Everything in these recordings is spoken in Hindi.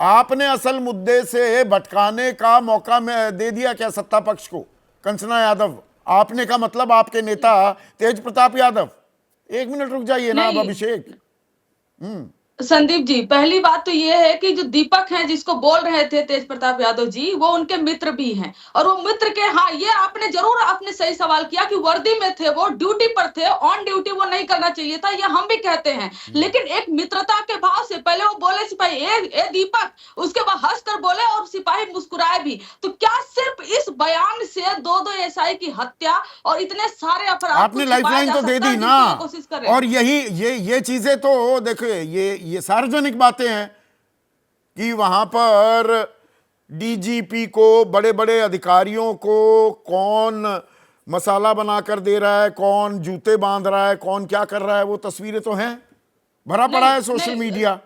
आपने असल मुद्दे से भटकाने का मौका में दे दिया क्या सत्ता पक्ष को? कंचना यादव, आपने का मतलब आपके नेता तेज प्रताप यादव। एक मिनट रुक जाइए ना अब नहीं अभिषेक। हम्म। संदीप जी, पहली बात तो ये है कि जो दीपक हैं जिसको बोल रहे थे तेज प्रताप यादव जी, वो उनके मित्र भी हैं। और वो मित्र के, हाँ ये आपने जरूर आपने सही सवाल किया कि वर्दी में थे, वो ड्यूटी पर थे, ऑन ड्यूटी वो नहीं करना चाहिए था, ये हम भी कहते हैं। लेकिन एक मित्रता के भाव से पहले वो बोले सिपाही ए दीपक, उसके बाद हंस कर बोले और सिपाही मुस्कुराए भी। तो क्या सिर्फ इस बयान से दो दो एसआई की हत्या और इतने सारे अपराध को आपने छुपाया लाइफलाइन जा तो दे सकता दी है? ना। बिल्कुल ये कोशिश करें। और यही ये चीजें तो देखिए, ये सार्वजनिक बातें हैं कि वहां पर डीजीपी को, बड़े बड़े अधिकारियों को कौन मसाला बनाकर दे रहा है, कौन जूते बांध रहा है, कौन क्या कर रहा है, वो तस्वीरें तो हैं, भरा पड़ा नहीं है सोशल नहीं मीडिया।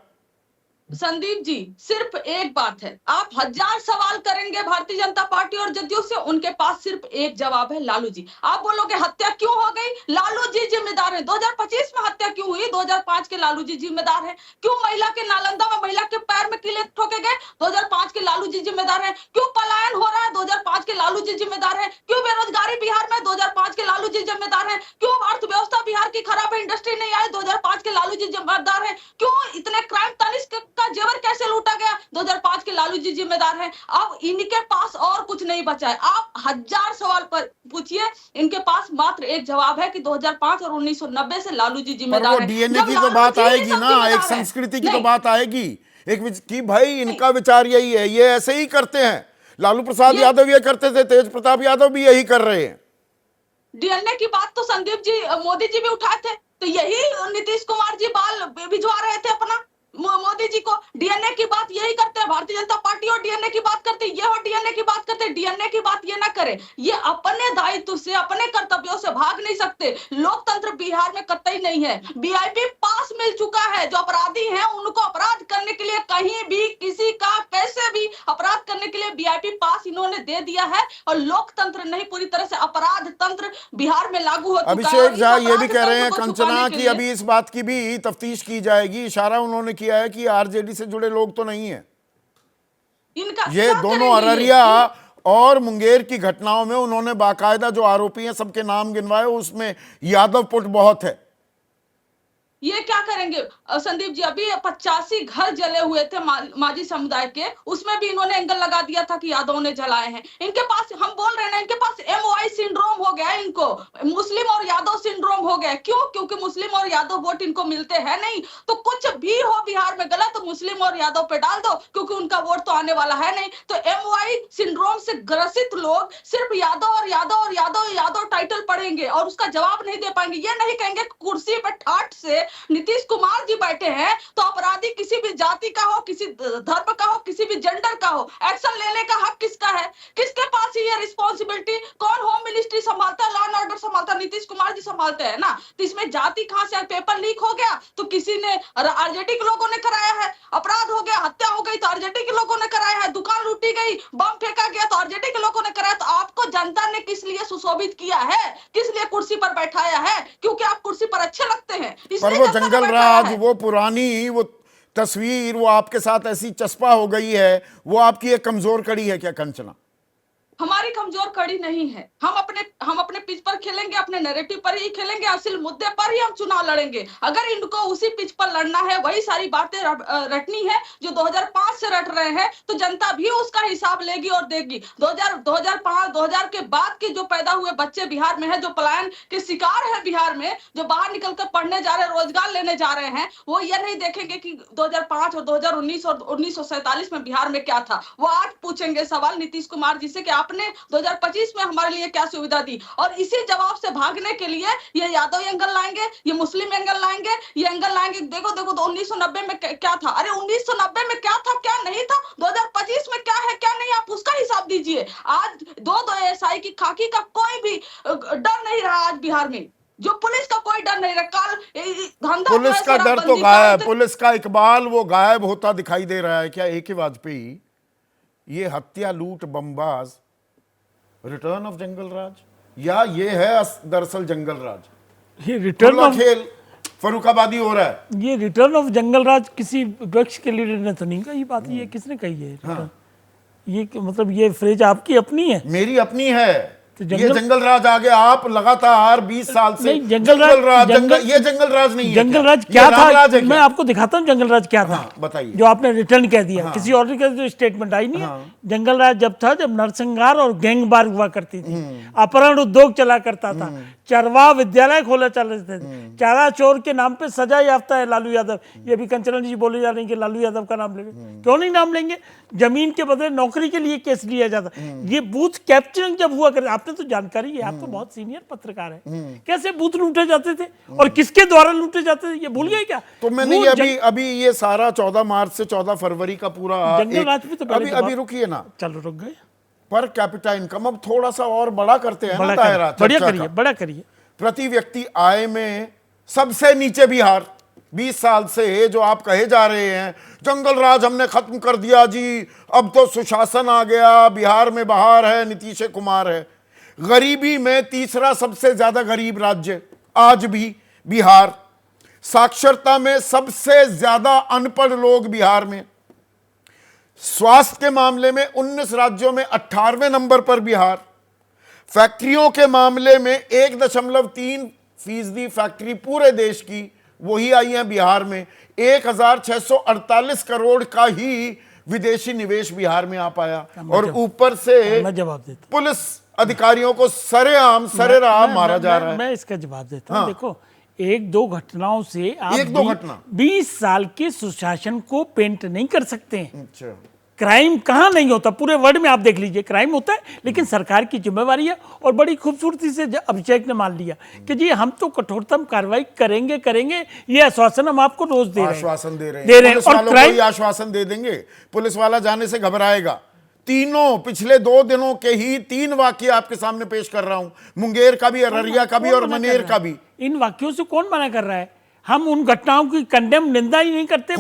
संदीप जी, सिर्फ एक बात है, आप हजार सवाल करेंगे भारतीय जनता पार्टी और जदयू से, उनके पास सिर्फ एक जवाब है, लालू जी। आप बोलोगे हत्या क्यों हो गई, लालू जी जिम्मेदार है। 2025 में हत्या क्यों हुई, 2005 के लालू जी जिम्मेदार है। क्यों महिला के नालंदा में महिला के पैर में किले ठोके गए, 2005 के लालू जी जिम्मेदार है। क्यों पलायन हो रहा है, 2005 के लालू जी जिम्मेदार है। क्यों बेरोजगारी बिहार में, 2005 के लालू जी जिम्मेदार है। क्यों अर्थव्यवस्था बिहार की खराब है, इंडस्ट्री नहीं आई, 2005 के लालू जी जिम्मेदार है। क्यों इतने क्राइम, तनिष्क का जेवर कैसे लूटा गया, 2005 के लालू जी जिम्मेदार हैं। अब इनके पास और कुछ नहीं बचा है। आप हजार सवाल पर पूछिए, इनके पास मात्र एक जवाब है कि 2005 और 1990 से लालू जी पर वो जिम्मेदार हैं। डीएनए जब की तो लालू बात जी ही आएगी सब ना, एक जिम्मेदार है। संस्कृति की तो नहीं बात आएगी, कि भाई नहीं, इनका विचार यही है, ये ऐसे ही करते हैं। लालू प्रसाद ये यादव ये करते थे, तेज प्रताप यादव भी यही कर रहे हैं। डीएनए की बात तो संदीप जी मोदी जी भी उठाए थे, तो यही नीतीश कुमार जी बाल भिजवा रहे थे अपना मोदी जी को। डीएनए की बात यही करते हैं, भारतीय जनता पार्टी और डीएनए की बात करते हैं, ये और डीएनए की बात करते हैं। डीएनए की बात ये ना करे, ये अपने दायित्व से, अपने कर्तव्यों से भाग नहीं सकते। लोकतंत्र बिहार में कतई नहीं है। वीआईपी पास मिल चुका है, जो अपराधी हैं उनको अपराध करने के लिए, कहीं भी किसी का कैसे भी अपराध करने के लिए वीआईपी पास इन्होंने दे दिया है। और लोकतंत्र नहीं, पूरी तरह से अपराध तंत्र बिहार में लागू हो चुका है। अभिषेक और इस झा ये भी अपराध कह रहे तंत्र हैं को छुपाने कंचना के की लिए अभी इस बात की भी तफ्तीश की जाएगी, इशारा उन्होंने किया है कि आरजेडी से जुड़े लोग तो नहीं है। इनका ये क्या दोनों करेंगे ये अररिया और मुंगेर की घटनाओं में उन्होंने बाकायदा जो आरोपी हैं सबके नाम गिनवाए, उसमें यादव पुट बहुत है। ये क्या करेंगे संदीप जी? अभी 85 घर जले हुए थे माझी समुदाय के, उसमें भी इन्होंने एंगल लगा दिया था कि यादव ने जलाए हैं। इनके पास, हम बोल रहे हैं ना, इनके पास एमवाई सिंड्रोम हो गया है, इनको मुस्लिम और यादव सिंड्रोम हो गया। क्यों? क्योंकि मुस्लिम और यादव वोट इनको मिलते हैं नहीं। तो कुछ भी हो बिहार में गलत, तो मुस्लिम और यादव पे डाल दो, क्योंकि उनका वोट तो आने वाला है नहीं। तो एमवाई सिंड्रोम से ग्रसित लोग सिर्फ यादव और यादव और यादव यादव टाइटल पढ़ेंगे और उसका जवाब नहीं दे पाएंगे। ये नहीं कहेंगे कुर्सी पर ठाट से नीतीश कुमार जी बैठे हैं, तो अपराधी किसी भी जाति का हो, किसी धर्म का हो, किसी भी जेंडर का हो, एक्शन लेने का हक किसका है? किसके पास ये रिस्पॉन्सिबिलिटी? कौन होम मिनिस्ट्री संभालता है, लॉ एंड ऑर्डर संभालता है? नीतीश कुमार जी संभालते हैं ना। तो इसमें जाति कहां से? पेपर लीक हो गया तो किसी ने, आरजेडी के लोगों ने कराया है। अपराध हो गया, हत्या हो गई तो आरजेडी के लोगों ने कराया है। दुकान लूटी गई, बम फेंका गया तो आरजेडी के लोगों ने कराया। तो आपको जनता ने किस लिए सुशोभित किया है, किस लिए कुर्सी पर बैठाया है? क्योंकि आप कुर्सी पर अच्छे लगते हैं, पर इसलिए वो जनता ने जंगल बैठाया राज, है। वो पुरानी वो तस्वीर, वो आपके साथ ऐसी चस्पा हो गई है, वो आपकी एक कमजोर कड़ी है क्या कंचना? हमारी कमजोर कड़ी नहीं है। हम अपने पिच पर खेलेंगे, अपने नैरेटिव पर ही खेलेंगे, असल मुद्दे पर ही हम चुनाव लड़ेंगे। अगर इनको उसी पिच पर लड़ना है, वही सारी बातें रटनी है जो 2005 से रट रहे हैं, तो जनता भी उसका हिसाब लेगी और देगी। 2005 2000 के बाद के जो पैदा हुए बच्चे बिहार में हैं, जो पलायन के शिकार है बिहार में, जो बाहर निकलकर पढ़ने जा रहे हैं, रोजगार लेने जा रहे हैं, वो ये नहीं देखेंगे कि 2005 और 2019 और 1947 में बिहार में क्या था। वो आज पूछेंगे सवाल नीतीश कुमार जी से कि आपने 2025 में हमारे लिए क्या सुविधा दी। और इसी जवाब से भागने के लिए ये यादव एंगल लाएंगे, ये मुस्लिम एंगल लाएंगे, ये एंगल लाएंगे। देखो देखो तो 1990 में क्या था, अरे 1990 में क्या था, क्या नहीं था, 2025 में क्या है, क्या नहीं, आप उसका हिसाब दीजिए। आज दो दो एसआई की खाकी का कोई भी डर नहीं रहा आज बिहार में। जो पुलिस का कोई डर नहीं रहा। कल धंधा जो पुलिस है का डर तो शराबबंदी का, गायब, पुलिस का इकबाल वो गायब होता दिखाई दे रहा है क्या? AK वाजपेयी, ये हत्या लूट बमबाज रिटर्न ऑफ जंगल राज, या ये है दरअसल जंगल राज? ये रिटर्न खुला ऑफ खेल, फर्रुखाबादी हो रहा है। ये रिटर्न ऑफ जंगल राज किसी विपक्ष के लीडर ने तो नहीं कही बात, ये किसने कही है? हाँ। ये मतलब ये फ्रेज आपकी अपनी है? मेरी अपनी है। तो ये जंगल राज आ गया, आप लगातार 20 साल से नहीं, जंगल राज ये जंगल राज नहीं है। जंगल राज ये क्या था? राज है क्या? मैं आपको दिखाता हूँ जंगल राज क्या था। हाँ, बताइए। जो आपने रिटर्न कह दिया, किसी और ने कह दिया, स्टेटमेंट आई नहीं है। जंगल राज जब था, जब नरसंहार और गैंगवार हुआ करती थी, अपहरण उद्योग चला करता था, चरवाह विद्यालय खोला चलते थे, चारा चोर के नाम पे सजा याफ्ता है लालू यादव। ये भी कंचन जी बोले जा रहे हैं कि लालू यादव का नाम लेंगे। क्यों नहीं नाम लेंगे? जमीन के बदले नौकरी के लिए केस लिया जाता। ये बूथ कैप्चरिंग जब हुआ करते, आपने तो जानकारी है, आप तो बहुत सीनियर पत्रकार हैं, कैसे बूथ लूटे जाते थे और किसके द्वारा लूटे जाते थे, ये भूल गए क्या? तो मैंने ये अभी ये सारा 14 मार्च से 14 फरवरी का पूरा जंगल राज भी तो अभी रुकिए ना, चलो रुक गए। पर कैपिटा इनकम अब थोड़ा सा और बड़ा करते हैं ना दायरा। बढ़िया करिए, बड़ा करिए। प्रति व्यक्ति आय में सबसे नीचे बिहार। 20 साल से जो आप कहे जा रहे हैं जंगल राज हमने खत्म कर दिया जी, अब तो सुशासन आ गया, बिहार में बहार है, नीतीश कुमार है। गरीबी में तीसरा सबसे ज्यादा गरीब राज्य आज भी बिहार। साक्षरता में सबसे ज्यादा अनपढ़ लोग बिहार में। स्वास्थ्य के मामले में 19 राज्यों में 18वें नंबर पर बिहार। फैक्ट्रियों के मामले में 1.3% फैक्ट्री पूरे देश की वही आई है बिहार में। 1648 करोड़ का ही विदेशी निवेश बिहार में आ पाया, और ऊपर से मैं जवाब देता पुलिस अधिकारियों को सरेआम मारा जा रहा है। मैं इसका जवाब देता हूं। देखो, एक दो घटनाओं से आप 20 साल के सुशासन को पेंट नहीं कर सकते हैं। अच्छा, क्राइम कहाँ नहीं होता? पूरे वर्ल्ड में आप देख लीजिए क्राइम होता है, लेकिन सरकार की जिम्मेवारी है। और बड़ी खूबसूरती से अभिषेक ने मान लिया कि जी हम तो कठोरतम कार्रवाई करेंगे। ये आश्वासन हम आपको रोज दे रहे हैं, आश्वासन दे रहे हैं। पुलिस वालों को ही आश्वासन दे देंगे। पुलिस वाला जाने से घबराएगा। तीनों पिछले 2 दिनों के ही 3 वाक्य आपके सामने पेश कर रहा हूं, मुंगेर का भी, अररिया का भी और मनेर का भी। इन वाक्यों से कौन मना कर रहा है? हम उन घटनाओं की कंडेम निंदा ही नहीं करते।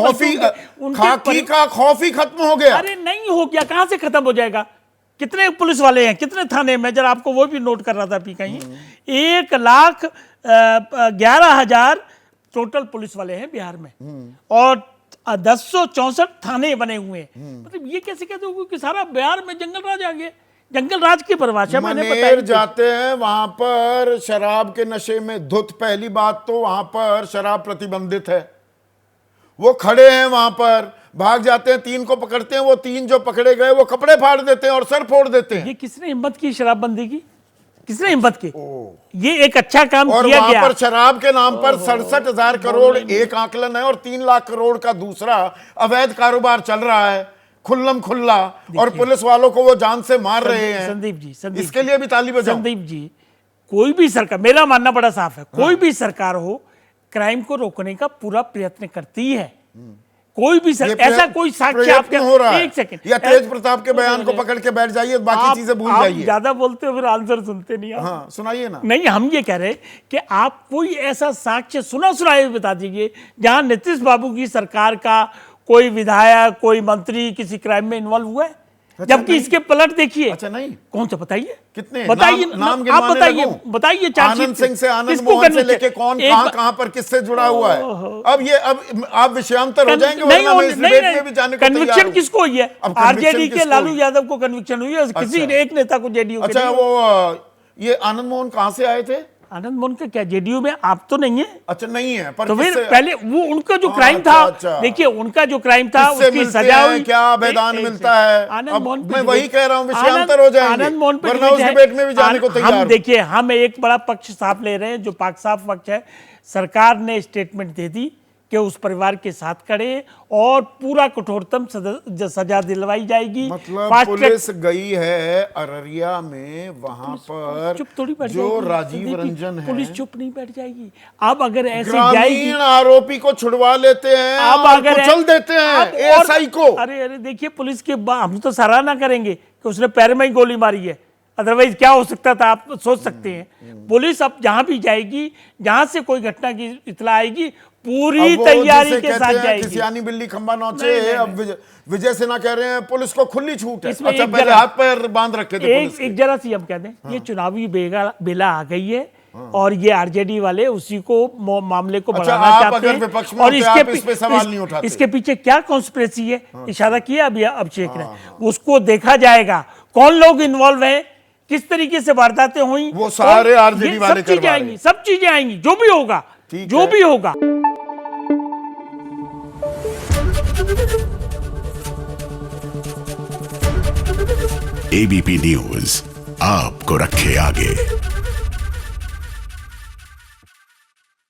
खाकी का खौफ ही खत्म हो गया। अरे नहीं हो गया, कहां से खत्म हो जाएगा? कितने पुलिस वाले हैं, कितने थाने में? जरा आपको वो भी नोट कर रहा था अभी कहीं। 1,11,000 टोटल पुलिस वाले हैं बिहार में, और 1064 थाने बने हुए हैं। मतलब ये कैसे कहते हो कि सारा बिहार में जंगल राज आ गया? जंगल राज की परिभाषा मैंने बताई। जाते हैं वहां पर शराब के नशे में धुत। पहली बात तो वहां पर शराब प्रतिबंधित है। वो खड़े हैं वहां पर, भाग जाते हैं, 3 को पकड़ते हैं, वो 3 जो पकड़े गए वो कपड़े फाड़ देते हैं और सर फोड़ देते हैं। ये किसने हिम्मत की शराबबंदी की? किसने हिम्मत की? ये एक अच्छा काम और किया वहां गया। पर शराब के नाम पर 67,000 करोड़ एक आकलन है, और 3 लाख करोड़ का दूसरा अवैध कारोबार चल रहा है खुल्लम खुल्ला, और पुलिस वालों को वो जान से मार रहे हैं। संदीप जी, इसके लिए भी ताली बजाओ। संदीप जी, कोई भी सरकार, मेरा मानना बड़ा साफ है, कोई भी सरकार हो क्राइम को रोकने का पूरा प्रयत्न करती है। कोई भी ऐसा कोई साक्ष्य आपके हो रहा है? एक सेकंड, या तेज प्रताप के बयान को पकड़ के बैठ जाइए, बाकी चीजें भूल जाइए। ज्यादा बोलते हो फिर आंसर सुनते नहीं आप। हाँ, सुनाइए ना। नहीं, हम ये कह रहे कि आप कोई ऐसा साक्ष्य सुनाए बता दीजिए जहां नीतीश बाबू की सरकार का कोई विधायक, कोई मंत्री किसी क्राइम में इन्वॉल्व हुआ है। अच्छा, जबकि इसके पलट देखिए। अच्छा, नहीं कौन सा बताइए? कितने बताइए, नाम आप बताइए। आनंद सिंह से आनंद मोहन से लेके कौन कहां पर किससे जुड़ा हुआ है। अब आप विषयांतर हो जाएंगे, वरना मैं इस डिबेट में भी जाने को तैयार हूं। कन्विक्शन किसको हुई है? आरजेडी के लालू यादव को कन्विक्शन हुई है, किसी एक नेता को जेडीयू। अच्छा, वो ये आनंद मोहन कहां से आए थे? आनंद मोहन का क्या जेडीयू में आप तो नहीं है? अच्छा, नहीं है, पर तो फिर पहले वो उनका जो क्राइम था, देखिए उनका जो क्राइम था उसकी सजा हुई। क्या आवेदन मिलता है? आनंद मोहन, मैं वही कह रहा हूं, विषयांतर हो जाएंगे, आनंद मोहन वरना उस डिबेट में भी जाने को तैयार हूं। देखिए, हम एक बड़ा पक्ष साफ ले रहे हैं, जो पक्ष साफ पक्ष है। सरकार ने स्टेटमेंट दे दी कि उस परिवार के साथ खड़े और पूरा कठोरतम सजा दिलवाई जाएगी। मतलब पुलिस गई है अररिया में, वहां पर चुप थोड़ी बैठ जो जाएगी। राजीव रंजन है, पुलिस चुप नहीं बैठ जाएगी। अब अगर ऐसे जाएगी, आरोपी को छुड़वा लेते हैं, अब अगर कुचल देते हैं एएसआई को। अरे देखिए, पुलिस के हम तो सराहना करेंगे कि उसने पैर में ही गोली मारी है, अदरवाइज क्या हो सकता था आप सोच सकते हैं। पुलिस अब जहां भी जाएगी, जहां से कोई घटना की इत्तला आएगी, पूरी तैयारी के साथ जाएगी। किसियानी बिल्ली खंबा नोचे। अब विजय सिन्हा कह रहे हैं पुलिस को खुली छूट है। अच्छा, पहले हाथ पैर बांध रखे थे पुलिस के। एक जरा सी हम कह दें, ये चुनावी बेला आ गई है और ये आरजेडी वाले उसी को मामले को अच्छा, बढ़ाना आप चाहते अगर हैं। विपक्ष में और होते, आप इस पे सवाल नहीं उठाते। इसके पीछे क्या कॉन्स्पिरेसी है, इशारा किया अभी अभिषेक ने, उसको देखा जाएगा कौन लोग इन्वॉल्व हैं, किस तरीके से वारदातें हुई, वो सारे और RJD ये वाले सब चीजें करवा रहे आएंगी, हैं। सब चीजें आएंगी, जो भी होगा, ठीक जो है। भी होगा। एबीपी न्यूज आपको रखे आगे।